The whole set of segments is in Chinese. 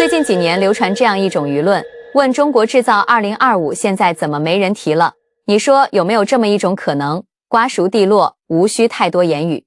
最近几年流传这样一种舆论，问中国制造2025现在怎么没人提了？你说有没有这么一种可能？瓜熟蒂落，无需太多言语。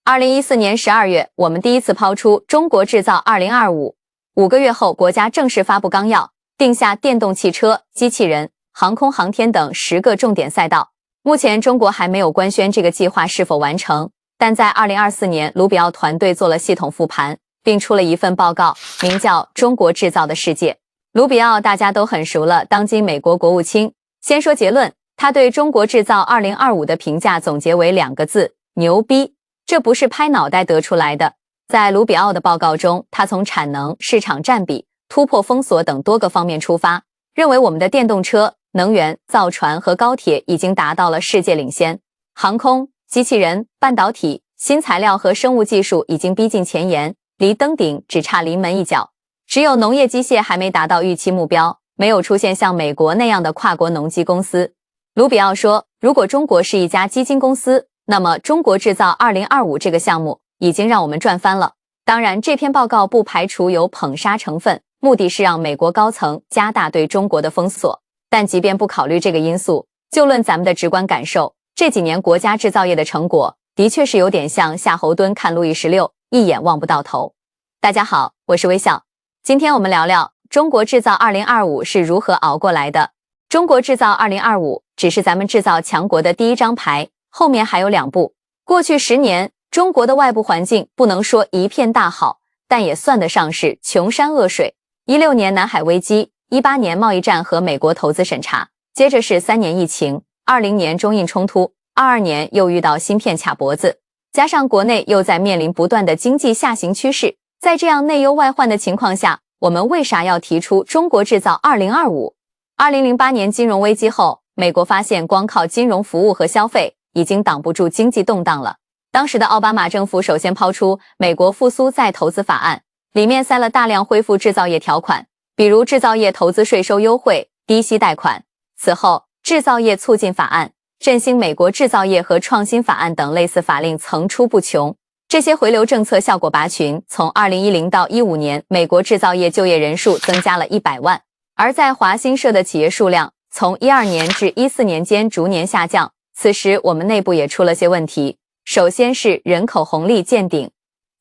2014年12月，我们第一次抛出中国制造2025，5个月后，国家正式发布纲要，定下电动汽车、机器人、航空航天等10个重点赛道。目前中国还没有官宣这个计划是否完成，但在2024年，卢比奥团队做了系统复盘，并出了一份报告，名叫《中国制造的世界》。卢比奥大家都很熟了，当今美国国务卿。先说结论，他对中国制造2025的评价总结为2个字：牛逼。这不是拍脑袋得出来的。在卢比奥的报告中，他从产能、市场占比、突破封锁等多个方面出发，认为我们的电动车、能源、造船和高铁已经达到了世界领先，航空、机器人、半导体、新材料和生物技术已经逼近前沿，离登顶只差临门一脚。只有农业机械还没达到预期目标，没有出现像美国那样的跨国农机公司。卢比奥说，如果中国是一家基金公司，那么中国制造2025这个项目已经让我们赚翻了。当然，这篇报告不排除有捧杀成分，目的是让美国高层加大对中国的封锁。但即便不考虑这个因素，就论咱们的直观感受，这几年国家制造业的成果的确是有点像夏侯惇看路易16，一眼望不到头。大家好，我是微笑，今天我们聊聊中国制造2025是如何熬过来的。中国制造2025只是咱们制造强国的第一张牌，后面还有2步。过去10年，中国的外部环境不能说一片大好，但也算得上是穷山恶水。16年南海危机，18年贸易战和美国投资审查，接着是3年疫情，20年中印冲突，22年又遇到芯片卡脖子，加上国内又在面临不断的经济下行趋势，在这样内忧外患的情况下，我们为啥要提出中国制造2025？2008年金融危机后，美国发现光靠金融服务和消费已经挡不住经济动荡了。当时的奥巴马政府首先抛出美国复苏再投资法案，里面塞了大量恢复制造业条款，比如制造业投资税收优惠、低息贷款。此后，制造业促进法案、振兴美国制造业和创新法案等类似法令层出不穷。这些回流政策效果拔群，从2010到15年，美国制造业就业人数增加了100万。而在华新社的企业数量从12年至14年间逐年下降，此时我们内部也出了些问题。首先是人口红利见顶，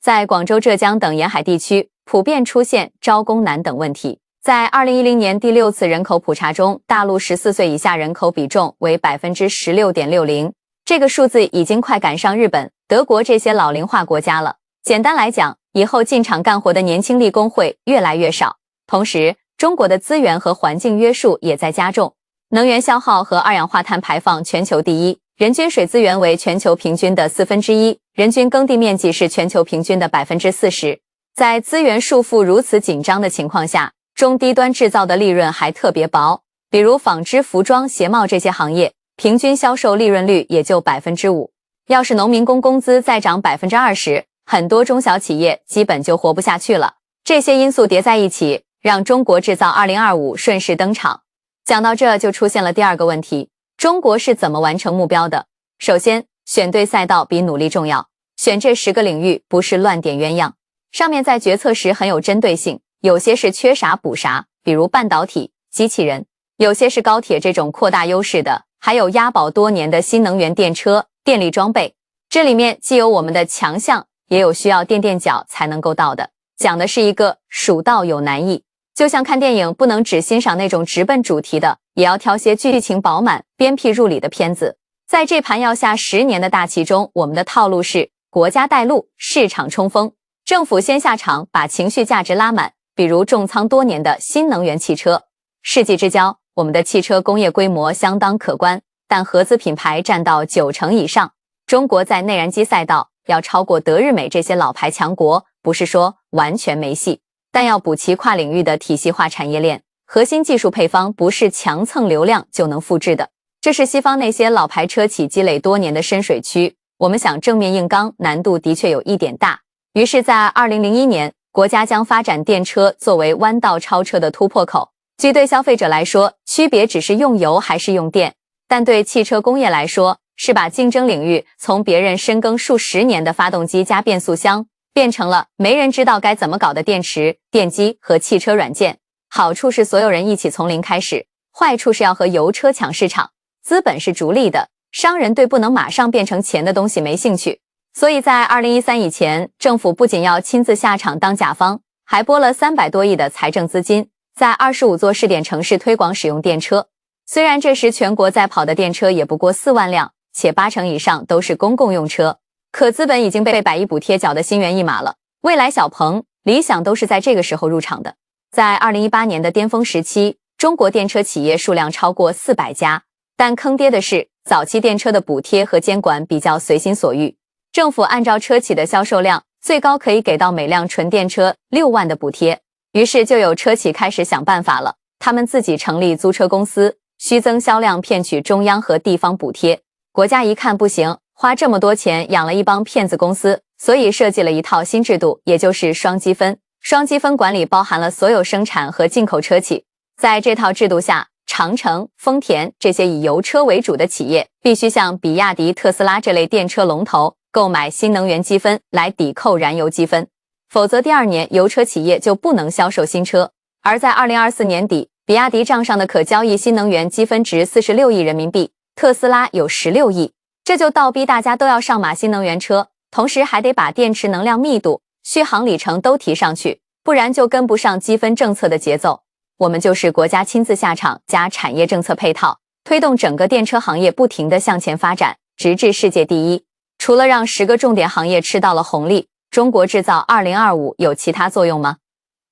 在广州、浙江等沿海地区普遍出现招工难等问题。在2010年第6次人口普查中，大陆14岁以下人口比重为 16.60%， 这个数字已经快赶上日本、德国这些老龄化国家了。简单来讲，以后进厂干活的年轻力工会越来越少。同时，中国的资源和环境约束也在加重，能源消耗和二氧化碳排放全球第一，人均水资源为全球平均的1/4，人均耕地面积是全球平均的 40%。 在资源束缚如此紧张的情况下，中低端制造的利润还特别薄，比如纺织、服装、鞋帽这些行业，平均销售利润率也就 5%。 要是农民工工资再涨 20%， 很多中小企业基本就活不下去了。这些因素叠在一起，让中国制造2025顺势登场。讲到这就出现了第2个问题，中国是怎么完成目标的？首先，选对赛道比努力重要，选这10个领域不是乱点鸳鸯。上面在决策时很有针对性，有些是缺啥补啥，比如半导体、机器人；有些是高铁这种扩大优势的，还有押宝多年的新能源电车、电力装备。这里面既有我们的强项，也有需要垫垫脚才能够到的。讲的是一个蜀道有难易。就像看电影，不能只欣赏那种直奔主题的，也要挑些剧情饱满、鞭辟入里的片子。在这盘要下10年的大棋中，我们的套路是国家带路，市场冲锋，政府先下场，把情绪价值拉满。比如重仓多年的新能源汽车。世纪之交，我们的汽车工业规模相当可观，但合资品牌占到90%以上。中国在内燃机赛道要超过德日美这些老牌强国，不是说完全没戏，但要补齐跨领域的体系化产业链，核心技术配方不是强蹭流量就能复制的。这是西方那些老牌车企积累多年的深水区，我们想正面硬刚，难度的确有一点大。于是在2001年，国家将发展电车作为弯道超车的突破口。据对消费者来说，区别只是用油还是用电，但对汽车工业来说，是把竞争领域从别人深耕数10年的发动机加变速箱变成了没人知道该怎么搞的电池、电机和汽车软件。好处是所有人一起从零开始，坏处是要和油车抢市场。资本是逐利的，商人对不能马上变成钱的东西没兴趣。所以在2013以前，政府不仅要亲自下场当甲方，还拨了300多亿的财政资金，在25座试点城市推广使用电车。虽然这时全国在跑的电车也不过4万辆，且80%以上都是公共用车，可资本已经被100亿补贴缴得心猿意马了。蔚来、小鹏、理想都是在这个时候入场的。在2018年的巅峰时期，中国电车企业数量超过400家，但坑爹的是，早期电车的补贴和监管比较随心所欲，政府按照车企的销售量，最高可以给到每辆纯电车6万的补贴。于是就有车企开始想办法了，他们自己成立租车公司，虚增销量骗取中央和地方补贴。国家一看不行，花这么多钱养了一帮骗子公司，所以设计了一套新制度，也就是双积分。双积分管理包含了所有生产和进口车企。在这套制度下，长城、丰田这些以油车为主的企业必须向比亚迪、特斯拉这类电车龙头购买新能源积分来抵扣燃油积分，否则第2年油车企业就不能销售新车。而在2024年底，比亚迪账上的可交易新能源积分值46亿人民币，特斯拉有16亿，这就倒逼大家都要上马新能源车，同时还得把电池能量密度、续航里程都提上去，不然就跟不上积分政策的节奏。我们就是国家亲自下场加产业政策配套，推动整个电车行业不停地向前发展，直至世界第一。除了让10个重点行业吃到了红利，中国制造2025有其他作用吗？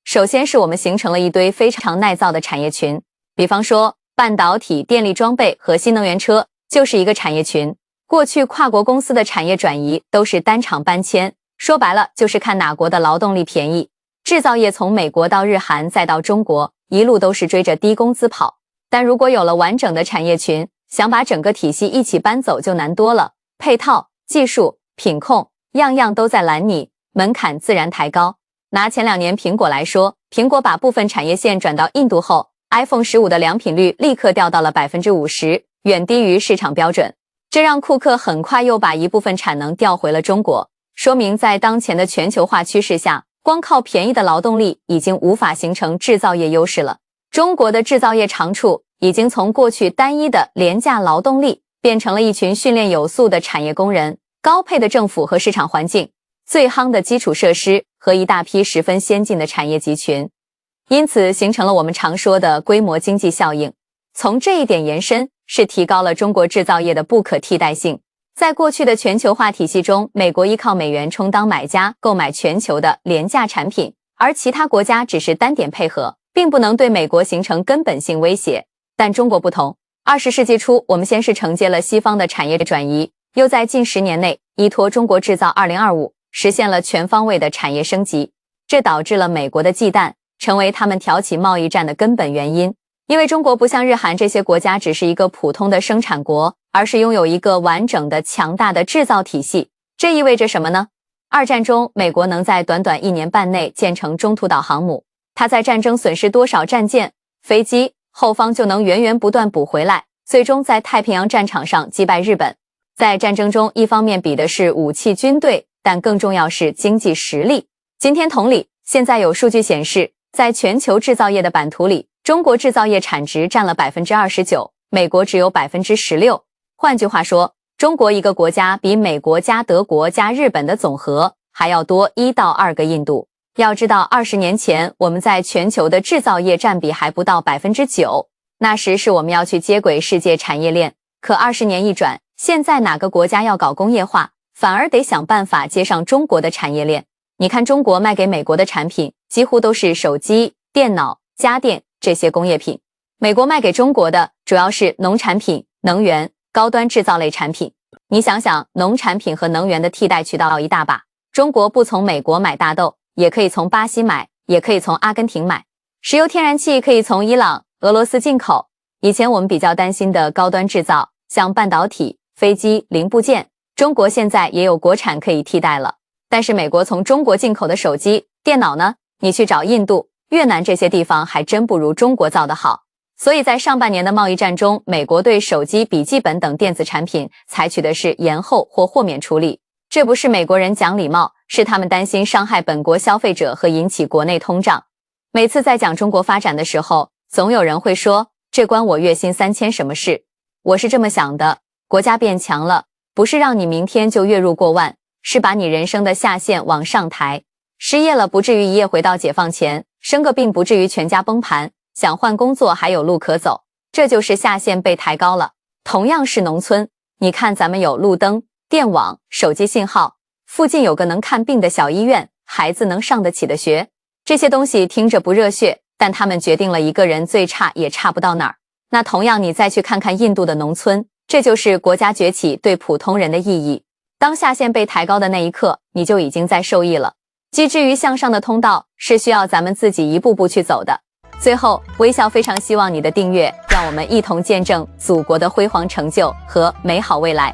首先是我们形成了一堆非常耐造的产业群，比方说半导体、电力装备和新能源车就是一个产业群。过去跨国公司的产业转移都是单厂搬迁，说白了就是看哪国的劳动力便宜。制造业从美国到日韩再到中国，一路都是追着低工资跑。但如果有了完整的产业群，想把整个体系一起搬走就难多了，配套、技术、品控，样样都在拦你，门槛自然抬高。拿前2年苹果来说，苹果把部分产业线转到印度后， iPhone 15的良品率立刻掉到了 50%， 远低于市场标准。这让库克很快又把一部分产能调回了中国，说明在当前的全球化趋势下，光靠便宜的劳动力已经无法形成制造业优势了。中国的制造业长处已经从过去单一的廉价劳动力，变成了一群训练有素的产业工人，高配的政府和市场环境，最夯的基础设施和一大批十分先进的产业集群，因此形成了我们常说的规模经济效应。从这一点延伸，是提高了中国制造业的不可替代性。在过去的全球化体系中，美国依靠美元充当买家，购买全球的廉价产品，而其他国家只是单点配合，并不能对美国形成根本性威胁。但中国不同，20世纪初，我们先是承接了西方的产业转移，又在近10年内依托中国制造2025实现了全方位的产业升级，这导致了美国的忌惮，成为他们挑起贸易战的根本原因。因为中国不像日韩这些国家只是一个普通的生产国，而是拥有一个完整的强大的制造体系。这意味着什么呢？二战中，美国能在短短1年半内建成中途岛航母，它在战争损失多少战舰、飞机，后方就能源源不断补回来，最终在太平洋战场上击败日本。在战争中，一方面比的是武器军队，但更重要是经济实力。今天同理，现在有数据显示，在全球制造业的版图里，中国制造业产值占了 29%， 美国只有 16%。 换句话说，中国一个国家比美国加德国加日本的总和还要多1到2个印度。要知道20年前我们在全球的制造业占比还不到 9%， 那时是我们要去接轨世界产业链。可20年一转，现在哪个国家要搞工业化，反而得想办法接上中国的产业链。你看中国卖给美国的产品几乎都是手机、电脑、家电这些工业品，美国卖给中国的主要是农产品、能源、高端制造类产品。你想想，农产品和能源的替代渠道一大把，中国不从美国买大豆，也可以从巴西买，也可以从阿根廷买。石油天然气可以从伊朗、俄罗斯进口。以前我们比较担心的高端制造，像半导体、飞机、零部件，中国现在也有国产可以替代了。但是美国从中国进口的手机、电脑呢？你去找印度、越南这些地方还真不如中国造得好。所以在上半年的贸易战中，美国对手机、笔记本等电子产品采取的是延后或豁免处理，这不是美国人讲礼貌，是他们担心伤害本国消费者和引起国内通胀。每次在讲中国发展的时候，总有人会说，这关我月薪3000什么事？我是这么想的，国家变强了，不是让你明天就月入过万，是把你人生的下限往上抬。失业了不至于一夜回到解放前，生个病不至于全家崩盘，想换工作还有路可走，这就是下限被抬高了。同样是农村，你看咱们有路灯、电网、手机信号，附近有个能看病的小医院，孩子能上得起的学，这些东西听着不热血，但他们决定了一个人最差也差不到哪儿。那同样你再去看看印度的农村，这就是国家崛起对普通人的意义。当下限被抬高的那一刻，你就已经在受益了。机智于向上的通道是需要咱们自己一步步去走的。最后，微笑非常希望你的订阅，让我们一同见证祖国的辉煌成就和美好未来。